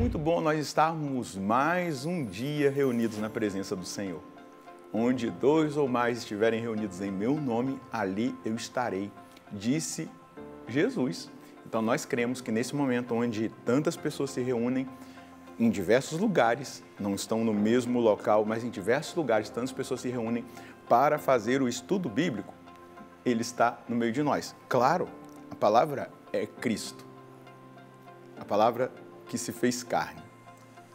muito bom nós estarmos mais um dia reunidos na presença do Senhor. Onde dois ou mais estiverem reunidos em meu nome, ali eu estarei, disse Jesus. Então nós cremos que nesse momento onde tantas pessoas se reúnem em diversos lugares, não estão no mesmo local, mas em diversos lugares, tantas pessoas se reúnem para fazer o estudo bíblico, Ele está no meio de nós. Claro, a palavra é Cristo, a palavra que se fez carne.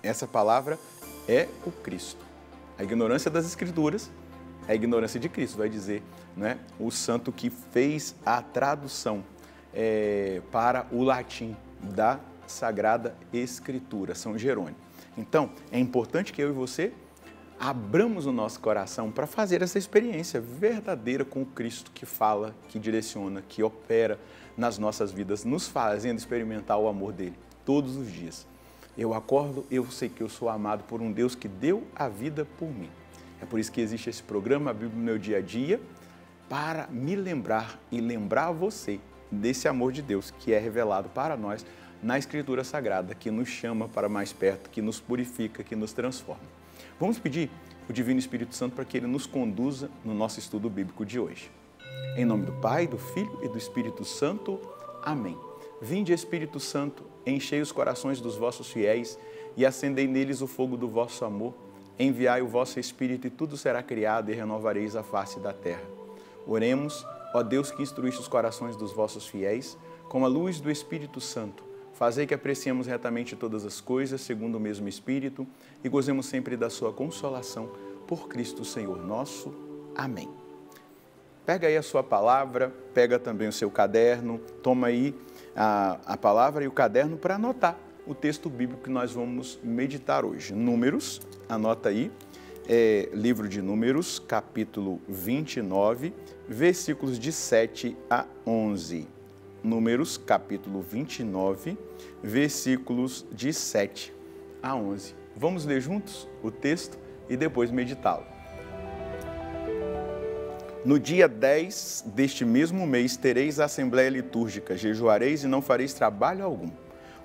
Essa palavra é o Cristo. A ignorância das Escrituras é a ignorância de Cristo, vai dizer, né? O santo que fez a tradução para o latim da Sagrada Escritura, São Jerônimo. Então, é importante que eu e você abramos o nosso coração para fazer essa experiência verdadeira com o Cristo que fala, que direciona, que opera nas nossas vidas, nos fazendo experimentar o amor dele todos os dias. Eu acordo, eu sei que eu sou amado por um Deus que deu a vida por mim. É por isso que existe esse programa, a Bíblia no meu dia a dia, para me lembrar e lembrar você desse amor de Deus que é revelado para nós na Escritura Sagrada, que nos chama para mais perto, que nos purifica, que nos transforma. Vamos pedir o Divino Espírito Santo para que Ele nos conduza no nosso estudo bíblico de hoje. Em nome do Pai, do Filho e do Espírito Santo. Amém. Vinde, Espírito Santo, enchei os corações dos vossos fiéis e acendei neles o fogo do vosso amor. Enviai o vosso Espírito e tudo será criado e renovareis a face da terra. Oremos, ó Deus que instruíste os corações dos vossos fiéis, com a luz do Espírito Santo, fazei que apreciemos retamente todas as coisas, segundo o mesmo Espírito, e gozemos sempre da sua consolação, por Cristo Senhor nosso. Amém. Pega aí a sua palavra, pega também o seu caderno, toma aí a palavra e o caderno para anotar o texto bíblico que nós vamos meditar hoje. Números, anota aí, livro de Números, capítulo 29, versículos de 7 a 11. Números, capítulo 29, versículos de 7 a 11. Vamos ler juntos o texto e depois meditá-lo. No dia 10 deste mesmo mês tereis a assembleia litúrgica, jejuareis e não fareis trabalho algum.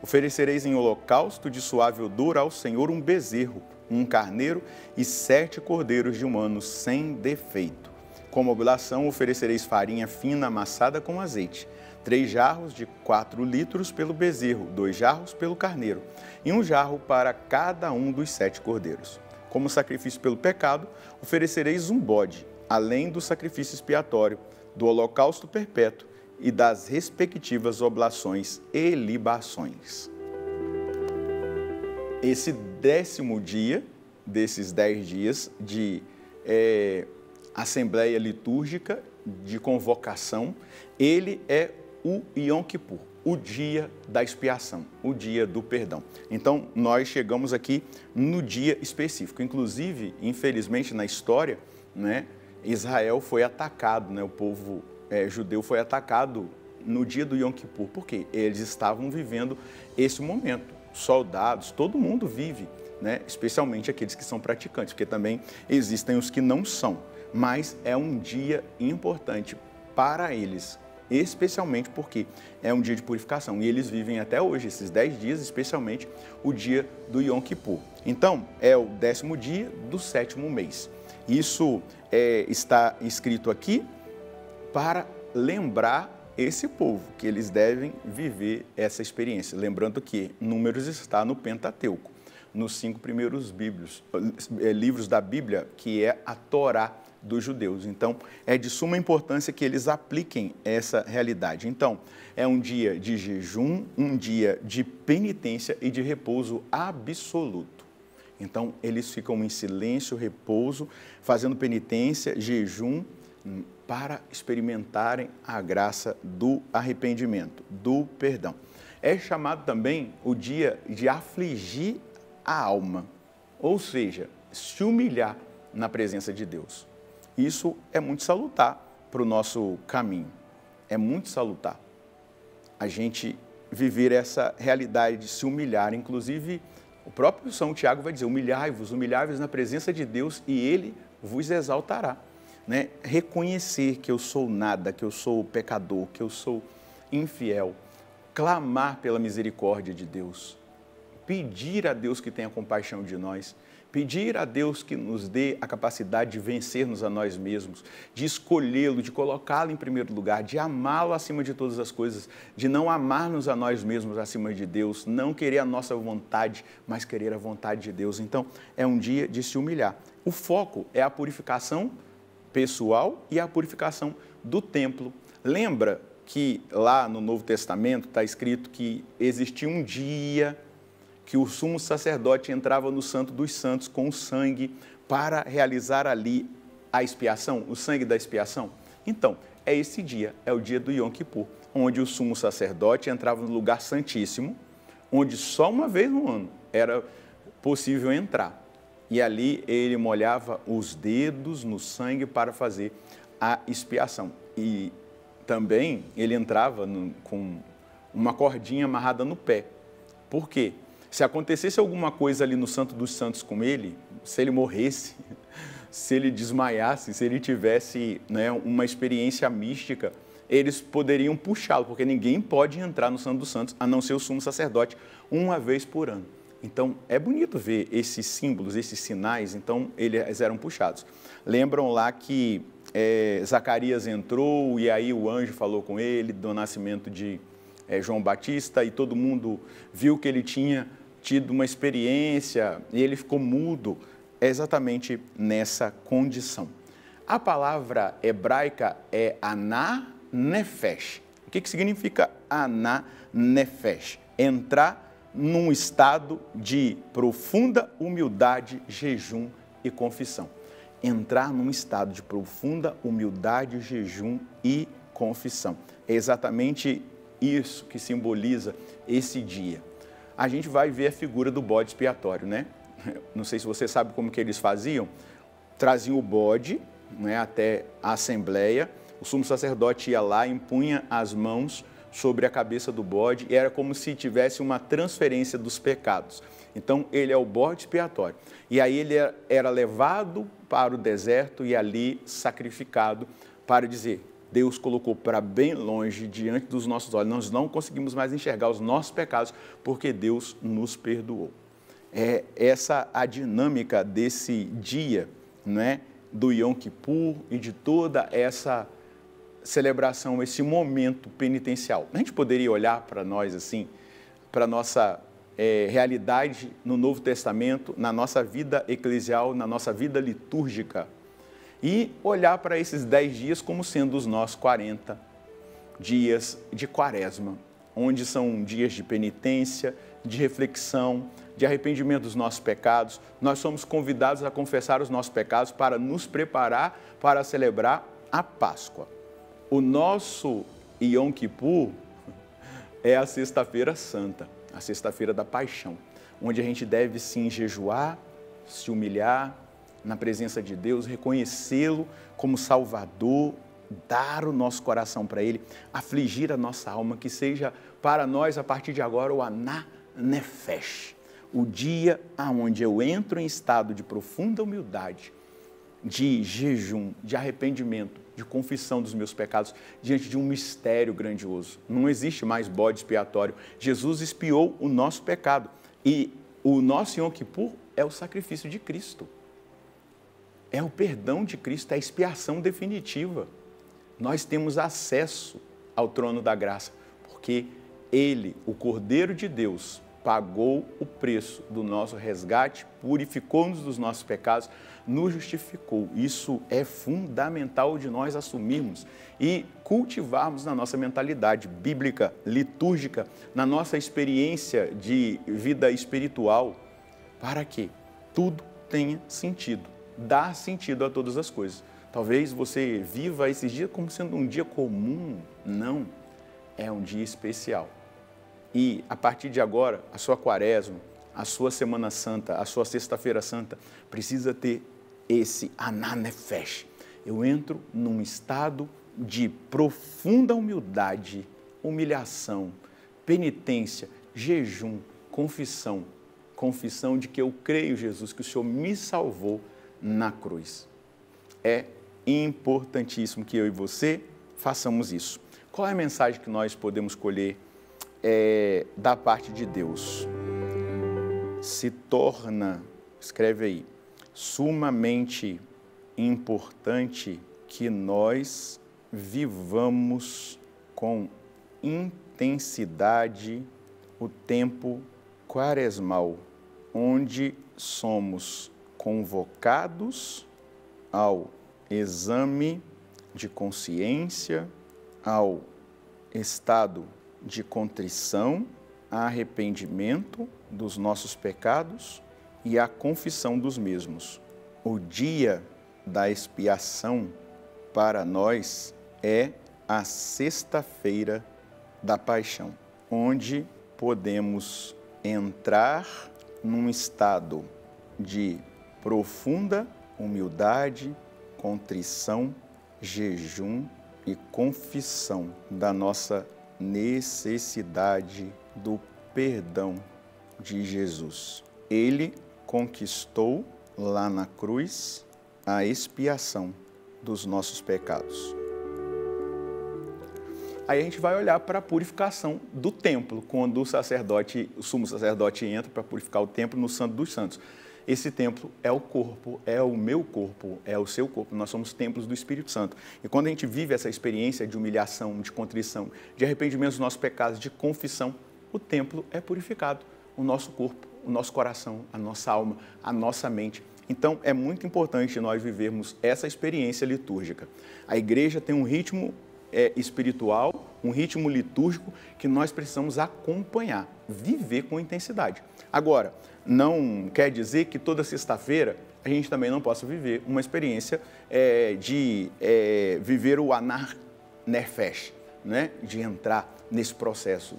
Oferecereis em holocausto de suave odor ao Senhor um bezerro, um carneiro e 7 cordeiros de 1 ano sem defeito. Como oblação oferecereis farinha fina amassada com azeite, 3 jarros de 4 litros pelo bezerro, 2 jarros pelo carneiro, e 1 jarro para cada um dos 7 cordeiros. Como sacrifício pelo pecado, oferecereis um bode, além do sacrifício expiatório, do holocausto perpétuo e das respectivas oblações e libações. Esse 10º dia, desses 10 dias de assembleia litúrgica, de convocação, ele é o Yom Kippur, o dia da expiação, o dia do perdão. Então, nós chegamos aqui no dia específico. Inclusive, infelizmente, na história, né, Israel foi atacado, né, o povo judeu foi atacado no dia do Yom Kippur. Por quê? Eles estavam vivendo esse momento. Soldados, todo mundo vive, né, especialmente aqueles que são praticantes, porque também existem os que não são. Mas é um dia importante para eles, especialmente porque é um dia de purificação. E eles vivem até hoje, esses 10 dias, especialmente o dia do Yom Kippur. Então, é o 10º dia do 7º mês. Isso está escrito aqui para lembrar esse povo que eles devem viver essa experiência. Lembrando que Números está no Pentateuco, nos 5 primeiros livros da Bíblia, que é a Torá dos judeus. Então, é de suma importância que eles apliquem essa realidade. Então, é um dia de jejum, um dia de penitência e de repouso absoluto. Então, eles ficam em silêncio, repouso, fazendo penitência, jejum, para experimentarem a graça do arrependimento, do perdão. É chamado também o dia de afligir a alma, ou seja, se humilhar na presença de Deus. Isso é muito salutar para o nosso caminho, é muito salutar. A gente viver essa realidade de se humilhar, inclusive o próprio São Tiago vai dizer, humilhai-vos na presença de Deus e Ele vos exaltará. Né? Reconhecer que eu sou nada, que eu sou pecador, que eu sou infiel, clamar pela misericórdia de Deus, pedir a Deus que tenha compaixão de nós, pedir a Deus que nos dê a capacidade de vencer-nos a nós mesmos, de escolhê-lo, de colocá-lo em primeiro lugar, de amá-lo acima de todas as coisas, de não amar-nos a nós mesmos acima de Deus, não querer a nossa vontade, mas querer a vontade de Deus. Então, é um dia de se humilhar. O foco é a purificação pessoal e a purificação do templo. Lembra que lá no Novo Testamento está escrito que existia um dia que o sumo sacerdote entrava no Santo dos Santos com o sangue para realizar ali a expiação, o sangue da expiação? Então, é esse dia, é o dia do Yom Kippur, onde o sumo sacerdote entrava no lugar santíssimo, onde só uma vez no ano era possível entrar. E ali ele molhava os dedos no sangue para fazer a expiação. E também ele entrava com uma cordinha amarrada no pé. Por quê? Se acontecesse alguma coisa ali no Santo dos Santos com ele, se ele morresse, se ele desmaiasse, se ele tivesse, né, uma experiência mística, eles poderiam puxá-lo, porque ninguém pode entrar no Santo dos Santos, a não ser o sumo sacerdote, uma vez por ano. Então, é bonito ver esses símbolos, esses sinais, então eles eram puxados. Lembram lá que Zacarias entrou e aí o anjo falou com ele do nascimento de João Batista e todo mundo viu que ele tinha tido uma experiência e ele ficou mudo, exatamente nessa condição. A palavra hebraica é aná nefesh. O que significa aná nefesh? Entrar num estado de profunda humildade, jejum e confissão. Entrar num estado de profunda humildade, jejum e confissão. É exatamente isso que simboliza esse dia. A gente vai ver a figura do bode expiatório, né? Não sei se você sabe como que eles faziam. Traziam o bode, né, até a assembleia, o sumo sacerdote ia lá, impunha as mãos sobre a cabeça do bode e era como se tivesse uma transferência dos pecados. Então, ele é o bode expiatório. E aí ele era levado para o deserto e ali sacrificado para dizer: Deus colocou para bem longe, diante dos nossos olhos. Nós não conseguimos mais enxergar os nossos pecados, porque Deus nos perdoou. É essa a dinâmica desse dia, né, do Yom Kippur e de toda essa celebração, esse momento penitencial. A gente poderia olhar para nós assim, para a nossa realidade no Novo Testamento, na nossa vida eclesial, na nossa vida litúrgica, e olhar para esses 10 dias como sendo os nossos 40 dias de quaresma, onde são dias de penitência, de reflexão, de arrependimento dos nossos pecados. Nós somos convidados a confessar os nossos pecados para nos preparar para celebrar a Páscoa. O nosso Yom Kippur é a Sexta-feira Santa, a Sexta-feira da Paixão, onde a gente deve sim jejuar, se humilhar na presença de Deus, reconhecê-lo como Salvador, dar o nosso coração para Ele, afligir a nossa alma, que seja para nós, a partir de agora, o Aná Nefesh, o dia onde eu entro em estado de profunda humildade, de jejum, de arrependimento, de confissão dos meus pecados, diante de um mistério grandioso. Não existe mais bode expiatório. Jesus expiou o nosso pecado e o nosso Yom Kippur é o sacrifício de Cristo. É o perdão de Cristo, é a expiação definitiva. Nós temos acesso ao trono da graça, porque Ele, o Cordeiro de Deus, pagou o preço do nosso resgate, purificou-nos dos nossos pecados, nos justificou. Isso é fundamental de nós assumirmos e cultivarmos na nossa mentalidade bíblica, litúrgica, na nossa experiência de vida espiritual, para que tudo tenha sentido, dar sentido a todas as coisas. Talvez você viva esses dias como sendo um dia comum. Não, é um dia especial. E, a partir de agora, a sua quaresma, a sua Semana Santa, a sua Sexta-feira Santa, precisa ter esse Aná Nefesh. Eu entro num estado de profunda humildade, humilhação, penitência, jejum, confissão. Confissão de que eu creio, Jesus, que o Senhor me salvou na cruz. É importantíssimo que eu e você façamos isso. Qual é a mensagem que nós podemos colher da parte de Deus? se torna, escreve aí, sumamente importante que nós vivamos com intensidade o tempo quaresmal, onde somos convocados ao exame de consciência, ao estado de contrição, arrependimento dos nossos pecados e a confissão dos mesmos. O dia da expiação para nós é a sexta-feira da paixão, onde podemos entrar num estado de profunda humildade, contrição, jejum e confissão da nossa necessidade do perdão de Jesus. Ele conquistou lá na cruz a expiação dos nossos pecados. Aí a gente vai olhar para a purificação do templo, quando o sumo sacerdote entra para purificar o templo no Santo dos Santos. Esse templo é o corpo, é o meu corpo, é o seu corpo. Nós somos templos do Espírito Santo. E quando a gente vive essa experiência de humilhação, de contrição, de arrependimento dos nossos pecados, de confissão, o templo é purificado. O nosso corpo, o nosso coração, a nossa alma, a nossa mente. Então, é muito importante nós vivermos essa experiência litúrgica. A igreja tem um ritmo espiritual, um ritmo litúrgico que nós precisamos acompanhar, viver com intensidade. Agora, não quer dizer que toda sexta-feira a gente também não possa viver uma experiência de viver o anar nefesh, né? De entrar nesse processo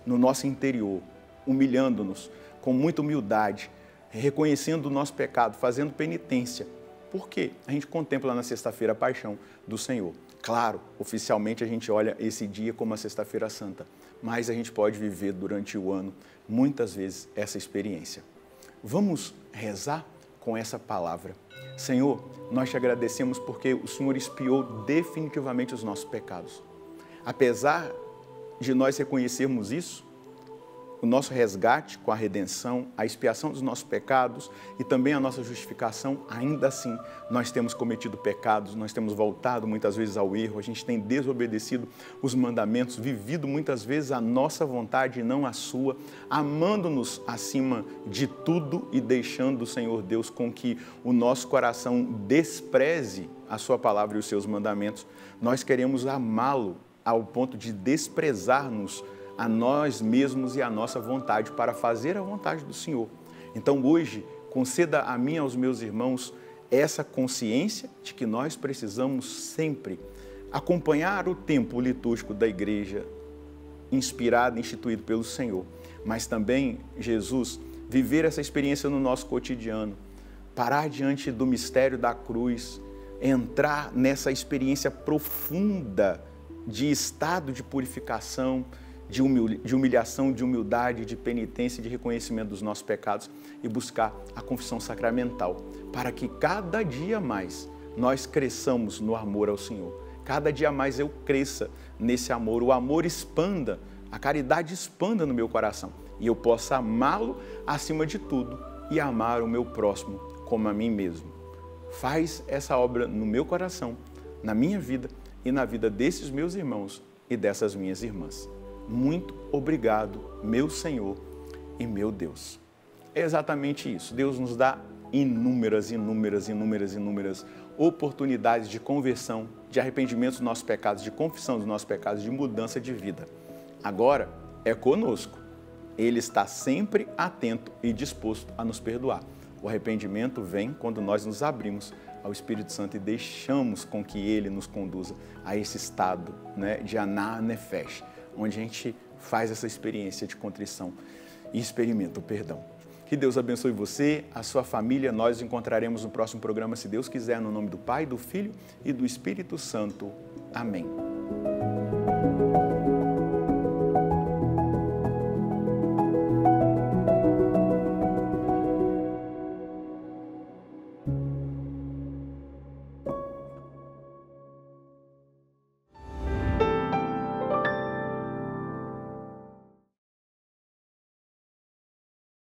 no nosso interior, humilhando-nos com muita humildade, reconhecendo o nosso pecado, fazendo penitência. Por quê? A gente contempla na sexta-feira a paixão do Senhor. Claro, oficialmente a gente olha esse dia como a Sexta-feira Santa, mas a gente pode viver durante o ano, muitas vezes, essa experiência. Vamos rezar com essa palavra. Senhor, nós te agradecemos porque o Senhor expiou definitivamente os nossos pecados. Apesar de nós reconhecermos isso, o nosso resgate com a redenção, a expiação dos nossos pecados e também a nossa justificação, ainda assim, nós temos cometido pecados, nós temos voltado muitas vezes ao erro, a gente tem desobedecido os mandamentos, vivido muitas vezes a nossa vontade e não a sua, amando-nos acima de tudo e deixando, Senhor Deus, com que o nosso coração despreze a sua palavra e os seus mandamentos. Nós queremos amá-lo ao ponto de desprezar-nos a nós mesmos e a nossa vontade para fazer a vontade do Senhor. Então hoje, conceda a mim e aos meus irmãos essa consciência de que nós precisamos sempre acompanhar o tempo litúrgico da igreja, inspirado, instituído pelo Senhor, mas também, Jesus, viver essa experiência no nosso cotidiano, parar diante do mistério da cruz, entrar nessa experiência profunda de estado de purificação, de humilhação, de humildade, de penitência, de reconhecimento dos nossos pecados e buscar a confissão sacramental, para que cada dia mais nós cresçamos no amor ao Senhor. Cada dia mais eu cresça nesse amor, o amor expanda, a caridade expanda no meu coração e eu possa amá-lo acima de tudo e amar o meu próximo como a mim mesmo. Faz essa obra no meu coração, na minha vida e na vida desses meus irmãos e dessas minhas irmãs. Muito obrigado, meu Senhor e meu Deus. É exatamente isso. Deus nos dá inúmeras oportunidades de conversão, de arrependimento dos nossos pecados, de confissão dos nossos pecados, de mudança de vida. Agora é conosco. Ele está sempre atento e disposto a nos perdoar. O arrependimento vem quando nós nos abrimos ao Espírito Santo e deixamos com que Ele nos conduza a esse estado, né, de anar nefesh, onde a gente faz essa experiência de contrição e experimenta o perdão. Que Deus abençoe você, a sua família. Nós nos encontraremos no próximo programa, se Deus quiser, no nome do Pai, do Filho e do Espírito Santo. Amém.